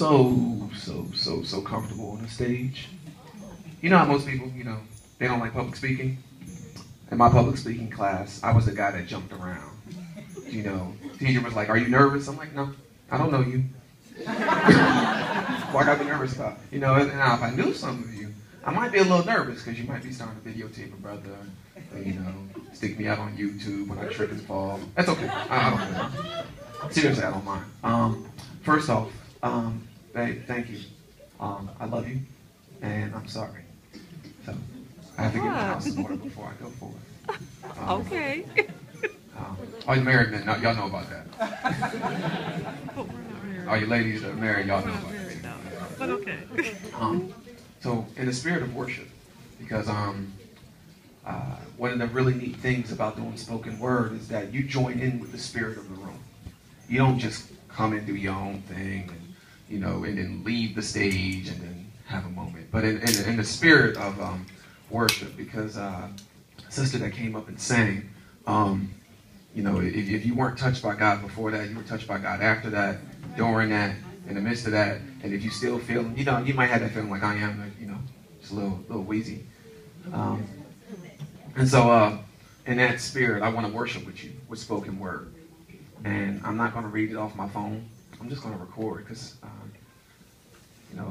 so comfortable on the stage. You know how most people, they don't like public speaking? In my public speaking class, I was the guy that jumped around. Teacher was like, "Are you nervous?" I'm like, "No, I don't know you." What I be nervous about? And now if I knew some of you, I might be a little nervous because you might be starting to videotape a brother, or, stick me out on YouTube when I trip and fall. That's okay. I don't care. Seriously, I don't mind. First off, babe, thank you. I love you, and I'm sorry. So I have to get my house in order before I go forward. Okay. All you married men, y'all know about that. But we're not married. All you ladies that are married, y'all know We're not about married, that. no. But okay. So in the spirit of worship, because one of the really neat things about doing spoken word is that you join in with the spirit of the room. You don't just come and do your own thing, and and then leave the stage and then have a moment. But in the spirit of worship, because a sister that came up and sang, if you weren't touched by God before that, you were touched by God after that, during that, in the midst of that, and if you still feel, you might have that feeling like I am, just a little wheezy. And so in that spirit, I want to worship with you with spoken word. And I'm not going to read it off my phone. I'm just going to record because,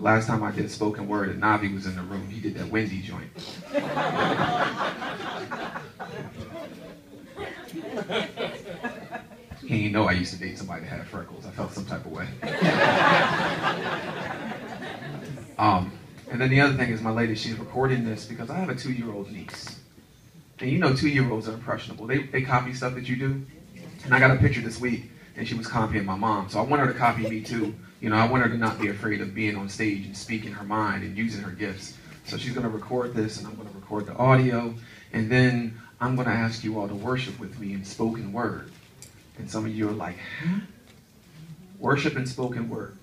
last time I did spoken word and Navi was in the room, he did that Wendy joint. He didn't know I used to date somebody that had freckles. I felt some type of way. And then the other thing is my lady, she's recording this because I have a 2-year-old niece. And 2-year-olds are impressionable. They copy stuff that you do. And I got a picture this week, and she was copying my mom. So I want her to copy me too. I want her to not be afraid of being on stage and speaking her mind and using her gifts. So she's going to record this, and I'm going to record the audio. And then I'm going to ask you all to worship with me in spoken word. And some of you are like, huh? Worship in spoken word.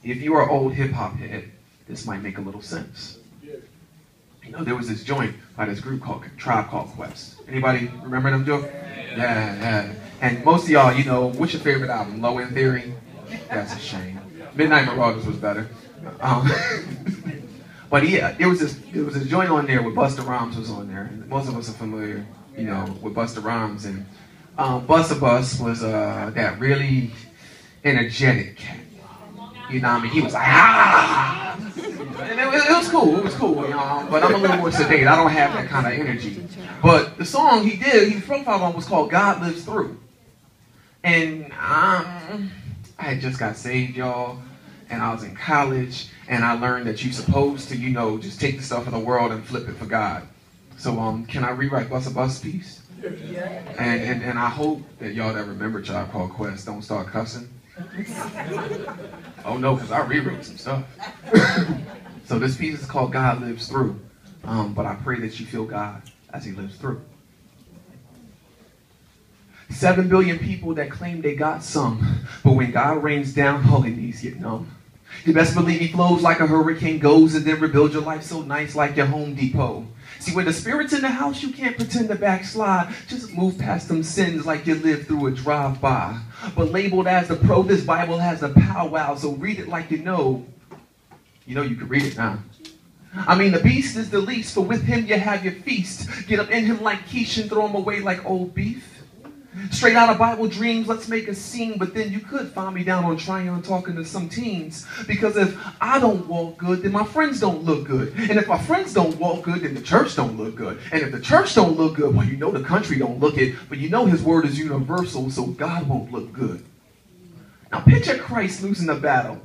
If you are old hip-hop head, this might make a little sense. There was this joint by this group called Tribe Called Quest. Anybody remember them, Joe? Yeah. And most of y'all, what's your favorite album? Low End Theory? That's a shame. Midnight Marauders was better. But yeah, there was this joint on there with Busta Rhymes was on there. And most of us are familiar, with Busta Rhymes. And Busta Bus was that really energetic cat. He was like, ah! And it was cool. It was cool, but I'm a little more sedate. I don't have that kind of energy. But the song he profiled on was called God Lives Through. And I had just got saved, y'all, and I was in college, and I learned that you're supposed to, just take the stuff of the world and flip it for God. So can I rewrite Busta Bus piece? And I hope that y'all that remember Tribe Called Quest don't start cussing. Oh no, because I rewrote some stuff. So this piece is called God Lives Through. But I pray that you feel God as he lives through. 7 billion people that claim they got some, but when God rains down, all their knees get numb. You best believe he flows like a hurricane goes and then rebuild your life so nice like your Home Depot. See, when the Spirit's in the house, you can't pretend to backslide. Just move past them sins like you lived through a drive-by. But labeled as the pro, this Bible has a powwow, so read it like you know. You can read it now. The beast is the least, for with him you have your feast. Get up in him like quiche and throw him away like old beef. Straight out of Bible dreams, let's make a scene. But then you could find me down on Tryon talking to some teens. Because if I don't walk good, then my friends don't look good. And if my friends don't walk good, then the church don't look good. And if the church don't look good, well, the country don't look it. But his word is universal, so God won't look good. Now picture Christ losing the battle.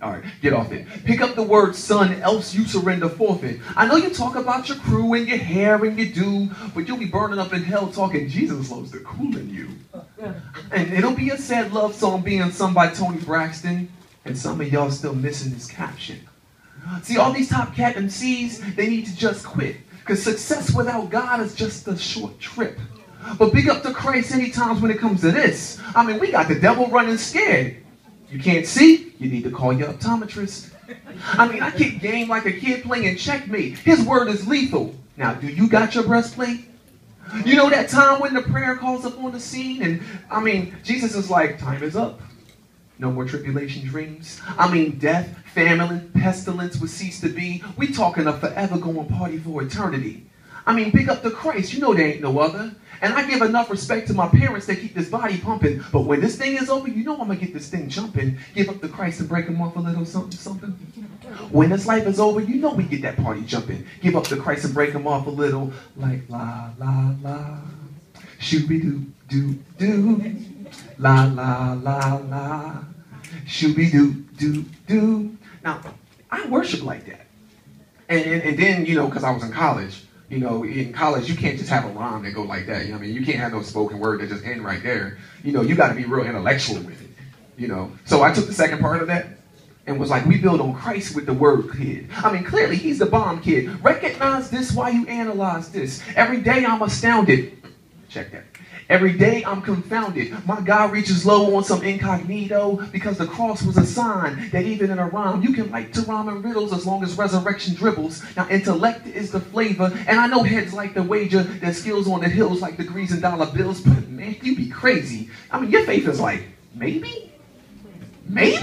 All right, get off it. Pick up the word son, else you surrender forfeit. I know you talk about your crew and your hair and your do, but you'll be burning up in hell talking Jesus loves the cool in you. And it'll be a sad love song being sung by Tony Braxton, and some of y'all still missing this caption. See, all these top cat MCs, they need to just quit, because success without God is just a short trip. But big up to Christ any times when it comes to this. We got the devil running scared. You can't see? You need to call your optometrist. I kick game like a kid playing checkmate. His word is lethal. Now, do you got your breastplate? That time when the prayer calls up on the scene and, Jesus is like, time is up. No more tribulation dreams. I mean, death, famine, pestilence would cease to be. We talking a forever going party for eternity. I mean, big up to Christ. You know there ain't no other. And I give enough respect to my parents that keep this body pumping. But when this thing is over, you know I'm going to get this thing jumping. Give up to Christ and break him off a little something, something. When this life is over, you know we get that party jumping. Give up to Christ and break him off a little. Like la, la, la. Shooby-doo, doo, doo. La, la, la, la. Shooby-doo, doo, doo. Now, I worship like that. And then, you know, because I was in college. You know, in college, you can't just have a rhyme that go like that. You know what I mean? You can't have no spoken word that just end right there. You know, you got to be real intellectual with it. You know, so I took the second part of that and was like, we build on Christ with the word, kid. I mean, clearly, he's the bomb, kid. Recognize this while you analyze this. Every day, I'm astounded. Check that. Every day I'm confounded. My God reaches low on some incognito because the cross was a sign that even in a rhyme, you can like to rhyme in riddles as long as resurrection dribbles. Now intellect is the flavor, and I know heads like the wager, their skills on the hills like degrees and dollar bills, but man, you be crazy. I mean, your faith is like, maybe? Maybe?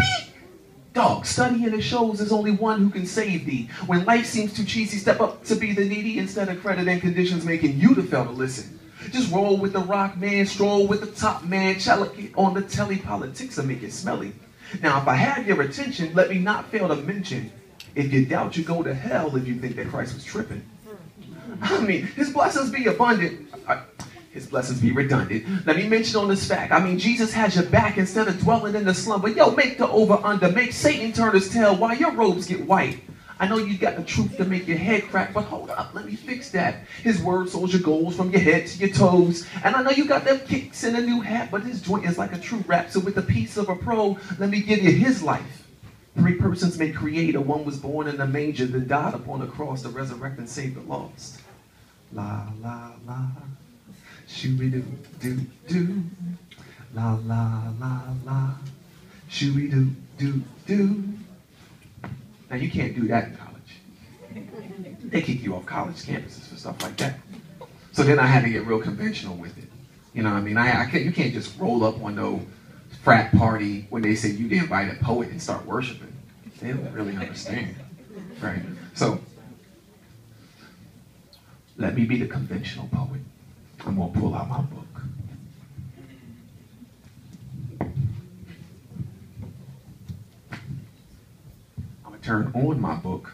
Dog, studying the shows there's only one who can save thee. When life seems too cheesy, step up to be the needy instead of credit and conditions making you the fail to listen. Just roll with the rock man, stroll with the top man, challenge on the telly, politics will make it smelly. Now, if I have your attention, let me not fail to mention, if you doubt, you go to hell if you think that Christ was tripping. I mean, his blessings be abundant. His blessings be redundant. Let me mention on this fact. I mean, Jesus has your back instead of dwelling in the slumber. Yo, make the over-under. Make Satan turn his tail while your robes get white. I know you got the truth to make your head crack, but hold up, let me fix that. His word sows your goals from your head to your toes. And I know you got them kicks in a new hat, but his joint is like a true rap. So with the piece of a pro, let me give you his life. 3 persons may create, or one was born in a manger, then died upon a cross to resurrect and save the lost. La, la, la. Shooby-doo, doo, doo. La, la, la, la. Shooby-doo, doo, doo. Now, you can't do that in college. They kick you off college campuses for stuff like that. So then I had to get real conventional with it. You know what I mean? You can't just roll up on no frat party when they say you the invited poet and start worshiping. They don't really understand, right? So, let me be the conventional poet. I'm going to pull out my book. Turn on my book,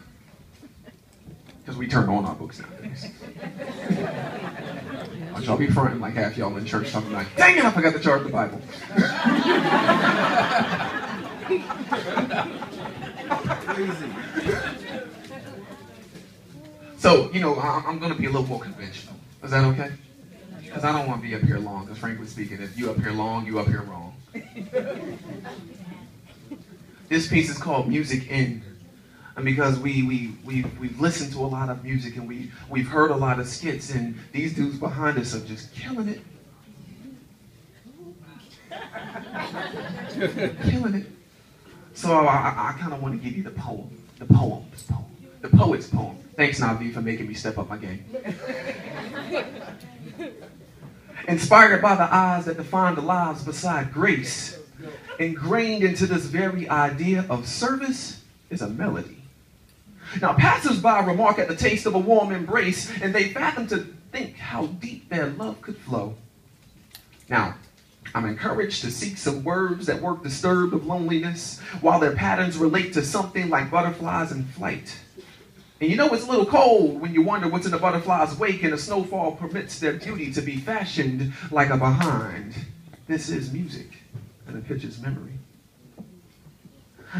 because we turn on our books nowadays. Y'all be fronting like half y'all in church talking like, dang it, I forgot to charge the Bible. So, you know, I'm going to be a little more conventional. Is that okay? Because I don't want to be up here long, because frankly speaking, if you up here long, you up here wrong. This piece is called Music In. And because we've listened to a lot of music and we've heard a lot of skits, and these dudes behind us are just killing it. Killing it. So I kind of want to give you the poet's poem. Thanks, Navi, for making me step up my game. Inspired by the eyes that define the lives beside grace, ingrained into this very idea of service is a melody. Now, passers-by remark at the taste of a warm embrace, and they fathom to think how deep their love could flow. Now, I'm encouraged to seek some words that work disturbed of loneliness, while their patterns relate to something like butterflies in flight. And you know it's a little cold when you wonder what's in the butterfly's wake, and the snowfall permits their beauty to be fashioned like a behind. This is music, and a picture's memory.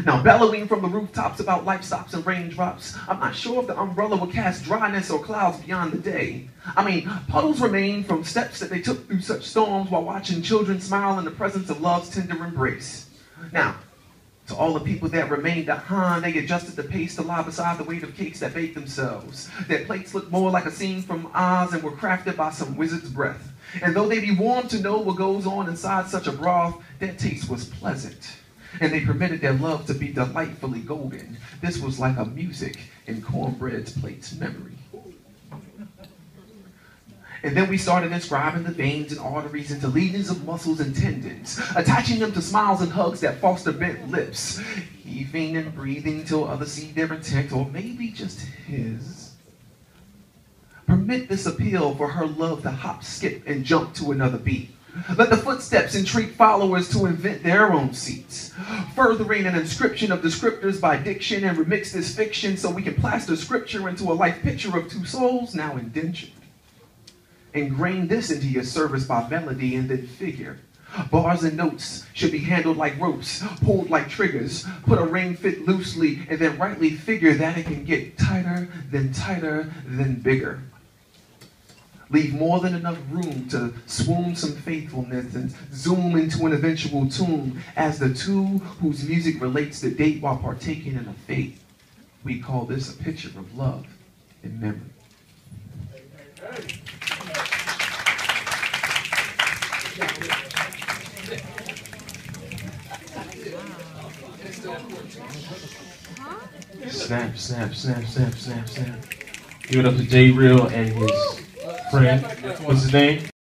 Now, bellowing from the rooftops about life stops and raindrops, I'm not sure if the umbrella will cast dryness or clouds beyond the day. I mean, puddles remain from steps that they took through such storms while watching children smile in the presence of love's tender embrace. Now, to all the people that remained behind, they adjusted the pace to lie beside the weight of cakes that baked themselves. Their plates looked more like a scene from Oz and were crafted by some wizard's breath. And though they be warmed to know what goes on inside such a broth, their taste was pleasant. And they permitted their love to be delightfully golden. This was like a music in cornbread's plate's memory. And then we started inscribing the veins and arteries into legions of muscles and tendons, attaching them to smiles and hugs that foster bent lips, heaving and breathing till others see their intent, or maybe just his. Permit this appeal for her love to hop, skip, and jump to another beat. Let the footsteps entreat followers to invent their own seats, furthering an inscription of descriptors by diction and remix this fiction so we can plaster scripture into a life picture of two souls now indentured. Ingrain this into your service by melody and then figure. Bars and notes should be handled like ropes, pulled like triggers. Put a ring fit loosely and then rightly figure that it can get tighter, then bigger. Leave more than enough room to swoon some faithfulness and zoom into an eventual tune as the two whose music relates to date while partaking in a fate. We call this a picture of love and memory. Snap, snap, snap, snap, snap, snap. Give it up to J Real and his friend. What's his name?